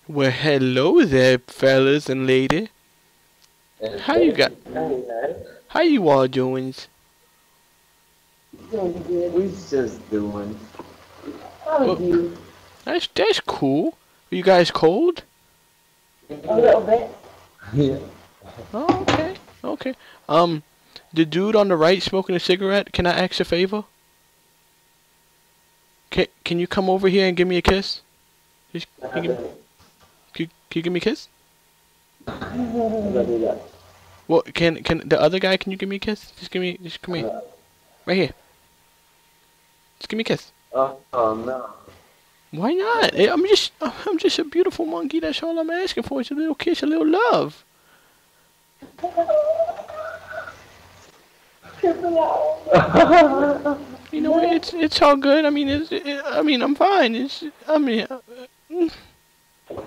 Well, hello there, fellas and lady. How you got? How you all doing? We just doing. Well, that's cool. You guys cold? A little bit. Yeah. Oh, okay, okay. Um, the dude on the right smoking a cigarette. Can I ask a favor? Can you come over here and give me a kiss? Just can you give me a kiss? Well, can the other guy? Can you give me a kiss? Just come here, right here. Just give me a kiss. Oh no. Why not? I'm just a beautiful monkey. That's all I'm asking for. It's a little kiss, a little love. You know, it's all good. I mean, I'm fine.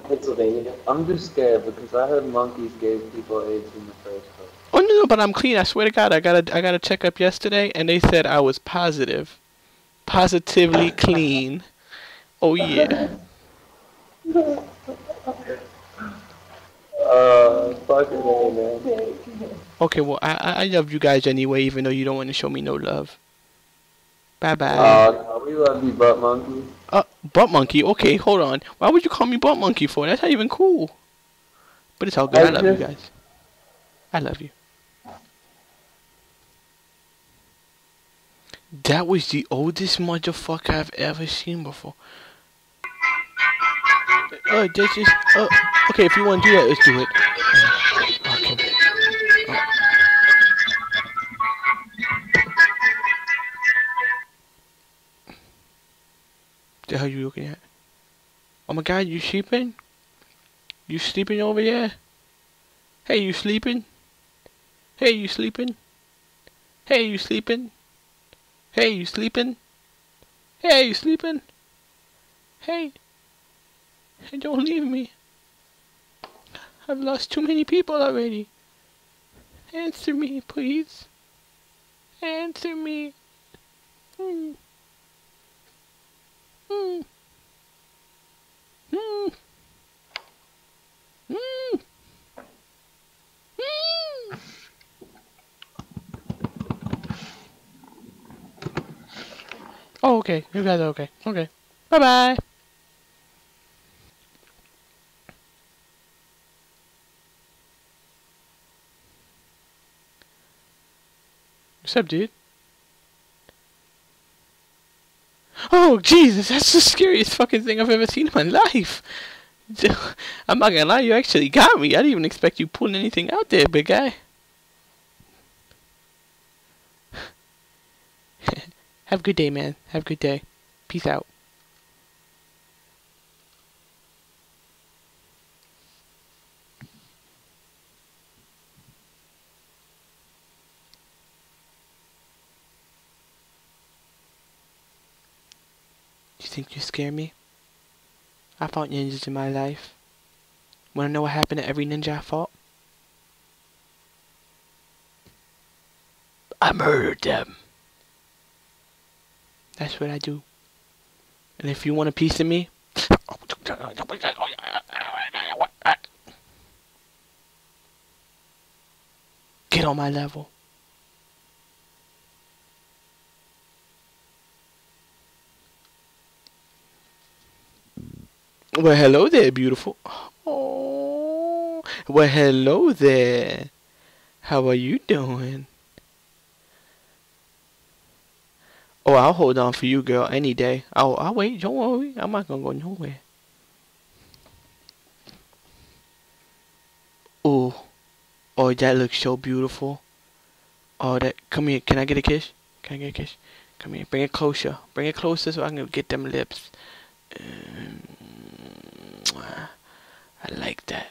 Pennsylvania. I'm just scared because I heard monkeys gave people AIDS in the first place. Oh no, but I'm clean. I swear to God, I got a checkup yesterday, and they said I was positively clean. Oh yeah. Fucking A, man. Okay, well I love you guys anyway, even though you don't want to show me no love. Bye bye. No, we love you, butt monkey. Butt monkey. Okay, hold on. Why would you call me butt monkey for? That's not even cool. But it's all good. I love you guys. I love you. That was the oldest motherfucker I've ever seen before. That's just. Okay, if you want to do that, let's do it. Okay. The hell you looking at? Oh my God, you sleeping? You sleeping over there? Hey, you sleeping? Hey, you sleeping? Hey, you sleeping? Hey, you sleeping? Hey, you sleeping? Hey, hey, don't leave me. I've lost too many people already. Answer me, please. Answer me. Hmm. Hmm. Hmm. Hmm. Hmm. Oh, okay. You guys are okay. Okay. Bye bye. What's up, dude? Oh, Jesus, that's the scariest fucking thing I've ever seen in my life. I'm not gonna lie, you actually got me. I didn't even expect you pulling anything out there, big guy. Have a good day, man. Have a good day. Peace out. You think you scare me? I fought ninjas in my life. Wanna know what happened to every ninja I fought? I murdered them. That's what I do. And if you want a piece of me, get on my level. Well, hello there, beautiful. Oh, well, hello there. How are you doing? Oh, I'll hold on for you, girl, any day. I'll wait. Don't worry. I'm not gonna go nowhere. Oh, oh, that looks so beautiful. Oh, that. Come here. Can I get a kiss? Can I get a kiss? Come here. Bring it closer. Bring it closer so I can get them lips. I like that.